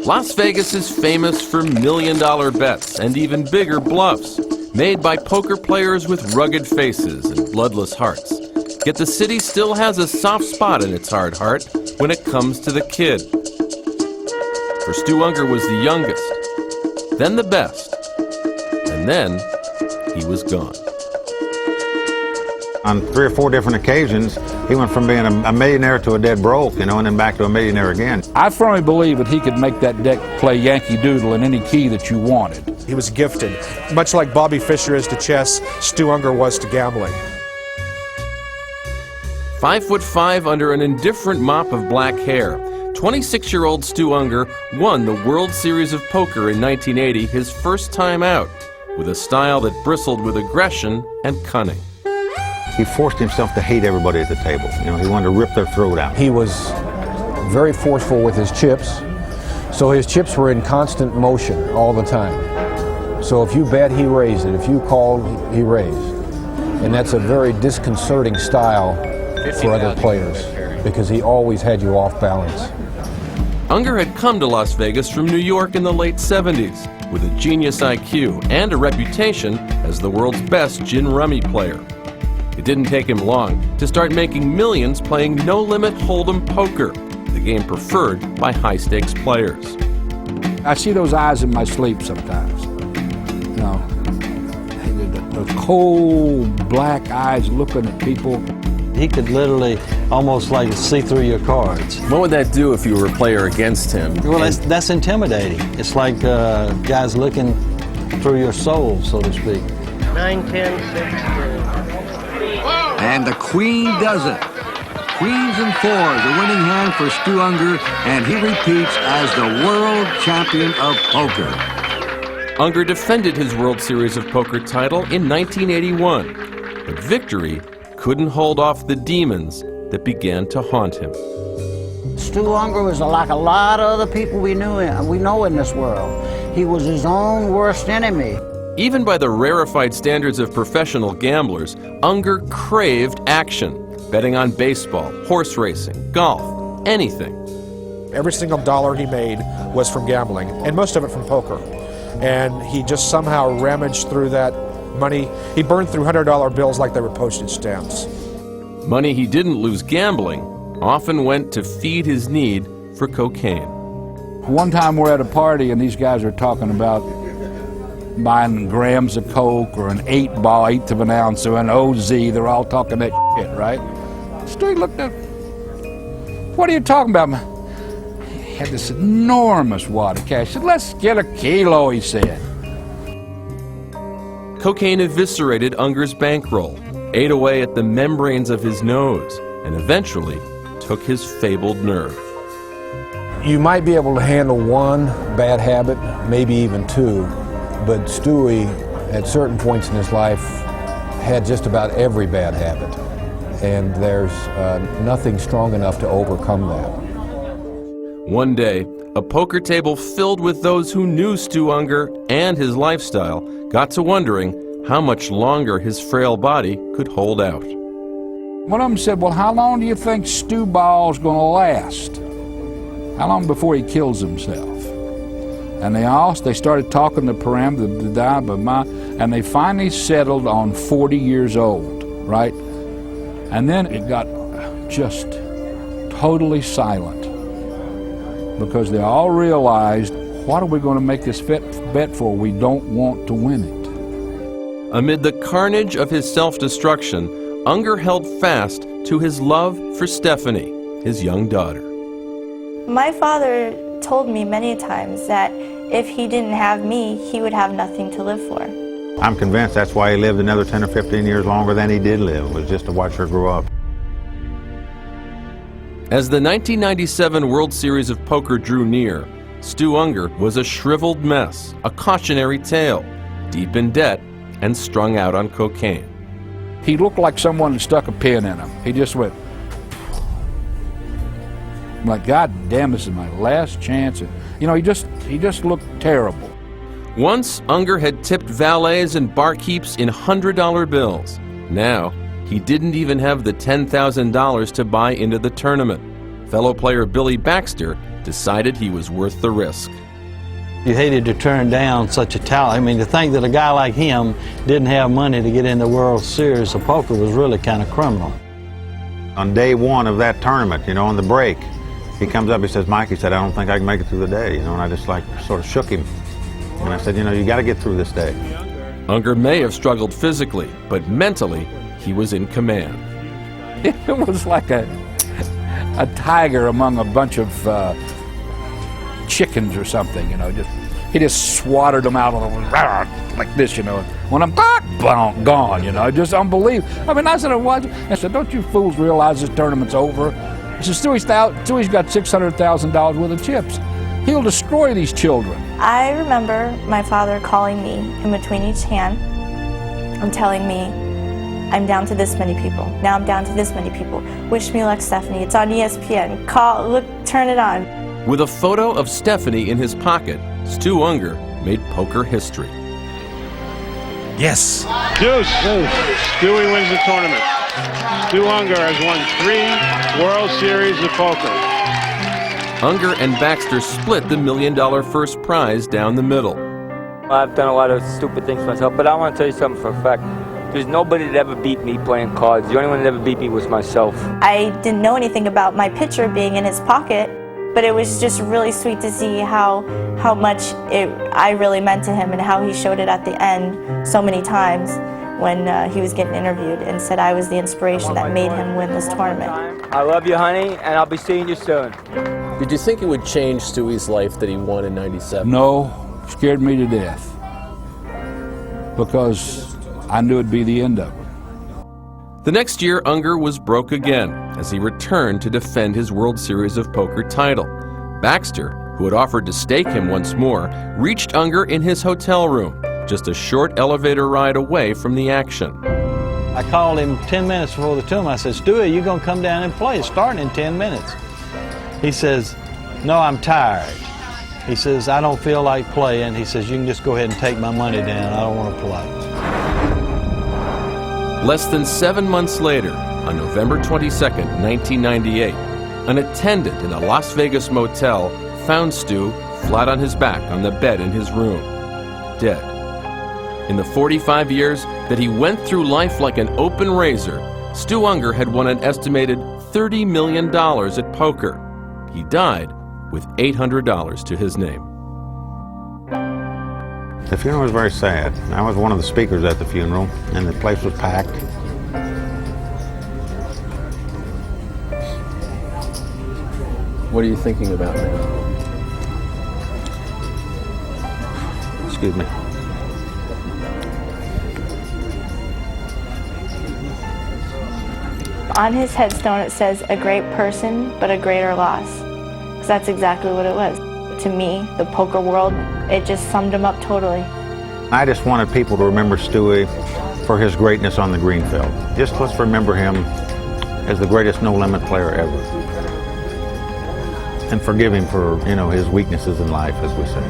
Las Vegas is famous for million-dollar bets and even bigger bluffs, made by poker players with rugged faces and bloodless hearts. Yet the city still has a soft spot in its hard heart when it comes to the kid. For Styu Ungar was the youngest, then the best, and then he was gone. On 3 or 4 different occasions, he went from being a millionaire to a dead broke, and then back to a millionaire again. I firmly believe that he could make that deck play Yankee Doodle in any key that you wanted. He was gifted. Much like Bobby Fischer is to chess, Styu Ungar was to gambling. 5'5" under an indifferent mop of black hair, 26-year-old Styu Ungar won the World Series of Poker in 1980, his first time out, with a style that bristled with aggression and cunning. He forced himself to hate everybody at the table. You know, he wanted to rip their throat out. He was very forceful with his chips, so his chips were in constant motion all the time. So if you bet, he raised it. If you called, he raised. And that's a very disconcerting style for other players because he always had you off balance. Ungar had come to Las Vegas from New York in the late 70s with a genius IQ and a reputation as the world's best gin rummy player. It didn't take him long to start making millions playing no-limit hold'em poker, the game preferred by high-stakes players. I see those eyes in my sleep sometimes. You know, those cold black eyes looking at people. He could literally almost like see through your cards. What would that do if you were a player against him? Well, that's intimidating. It's like guys looking through your soul, so to speak. 9, 10, 6, 2. And the queen does it. Queens and 4, the winning hand for Styu Ungar, and he repeats as the world champion of poker. Ungar defended his World Series of Poker title in 1981, but victory couldn't hold off the demons that began to haunt him. Styu Ungar was like a lot of other people we know in this world. He was his own worst enemy. Even by the rarefied standards of professional gamblers, Ungar craved action, betting on baseball, horse racing, golf, anything. Every single dollar he made was from gambling, and most of it from poker. And he just somehow rummaged through that money. He burned through $100 bills like they were postage stamps. Money he didn't lose gambling often went to feed his need for cocaine. One time we're at a party and these guys are talking about buying grams of coke or an 8-ball, 1/8 of an ounce, or an OZ. They're all talking that shit, right? Stu looked at, what are you talking about? He had this enormous wad of cash. He said, let's get a kilo, he said. Cocaine eviscerated Ungar's bankroll, ate away at the membranes of his nose, and eventually took his fabled nerve. You might be able to handle one bad habit, maybe even 2, but Stewie, at certain points in his life, had just about every bad habit, and there's nothing strong enough to overcome that. One day, a poker table filled with those who knew Styu Ungar and his lifestyle got to wondering how much longer his frail body could hold out. One of them said, well, how long do you think Stu Ball's going to last? How long before he kills himself? And they started talking the parameters, and they finally settled on 40 years old, right? And then it got just totally silent because they all realized, what are we going to make this bet for? We don't want to win it. Amid the carnage of his self-destruction, Ungar held fast to his love for Stephanie, his young daughter. My father told me many times that if he didn't have me, he would have nothing to live for. I'm convinced that's why he lived another 10 or 15 years longer than he did live, was just to watch her grow up. As the 1997 World Series of Poker drew near, Styu Ungar was a shriveled mess, a cautionary tale, deep in debt and strung out on cocaine. He looked like someone had stuck a pin in him. He just went, I'm like, God damn, this is my last chance. And, you know, he just looked terrible. Once, Ungar had tipped valets and barkeeps in $100 bills. Now, he didn't even have the $10,000 to buy into the tournament. fellow player Billy Baxter decided he was worth the risk. You hated to turn down such a talent. I mean, to think that a guy like him didn't have money to get in the World Series of Poker was really kind of criminal. On day one of that tournament, on the break, he comes up, he says, "Mike," he said, "I don't think I can make it through the day," and I just sort of shook him. And I said, you got to get through this day. Unger may have struggled physically, but mentally, he was in command. It was like a tiger among a bunch of chickens or something, he just swatted them out of the like this, When I'm gone, just unbelievable. I mean, I said, I said, "Don't you fools realize this tournament's over?" I said, Stewie's got $600,000 worth of chips. He'll destroy these children. I remember my father calling me in between each hand and telling me, "I'm down to this many people. Now I'm down to this many people. Wish me luck, Stephanie. It's on ESPN. Call, look, turn it on." With a photo of Stephanie in his pocket, Stu Ungar made poker history. Yes. Deuce. Stewie wins the tournament. Stu Ungar has won 3 World Series of Poker. Unger and Baxter split the $1 million first prize down the middle. I've done a lot of stupid things myself, but I want to tell you something for a fact. There's nobody that ever beat me playing cards. The only one that ever beat me was myself. I didn't know anything about my picture being in his pocket, but it was just really sweet to see how much I really meant to him and how he showed it at the end so many times when he was getting interviewed and said I was the inspiration that made him win this tournament. I love you, honey, and I'll be seeing you soon. Did you think it would change Stewie's life that he won in '97? No, scared me to death because I knew it'd be the end of it. The next year, Unger was broke again as he returned to defend his World Series of Poker title. Baxter, who had offered to stake him once more, reached Unger in his hotel room, just a short elevator ride away from the action. I called him 10 minutes before the tournament. I said, "Stewie, you going to come down and play? It's starting in 10 minutes. He says, "No, I'm tired." He says, "I don't feel like playing." He says, "You can just go ahead and take my money down. I don't want to play." Less than 7 months later, on November 22nd, 1998, an attendant in a Las Vegas motel found Stu flat on his back on the bed in his room, dead. In the 45 years that he went through life like an open razor, Stu Unger had won an estimated $30 million at poker. He died with $800 to his name. The funeral was very sad. I was one of the speakers at the funeral, and the place was packed. What are you thinking about now? Excuse me. On his headstone it says, "A great person, but a greater loss." Because that's exactly what it was. To me, the poker world, it just summed him up totally. I just wanted people to remember Stewie for his greatness on the green field. Just let's remember him as the greatest no-limit player ever. And forgive him for, his weaknesses in life, as we say.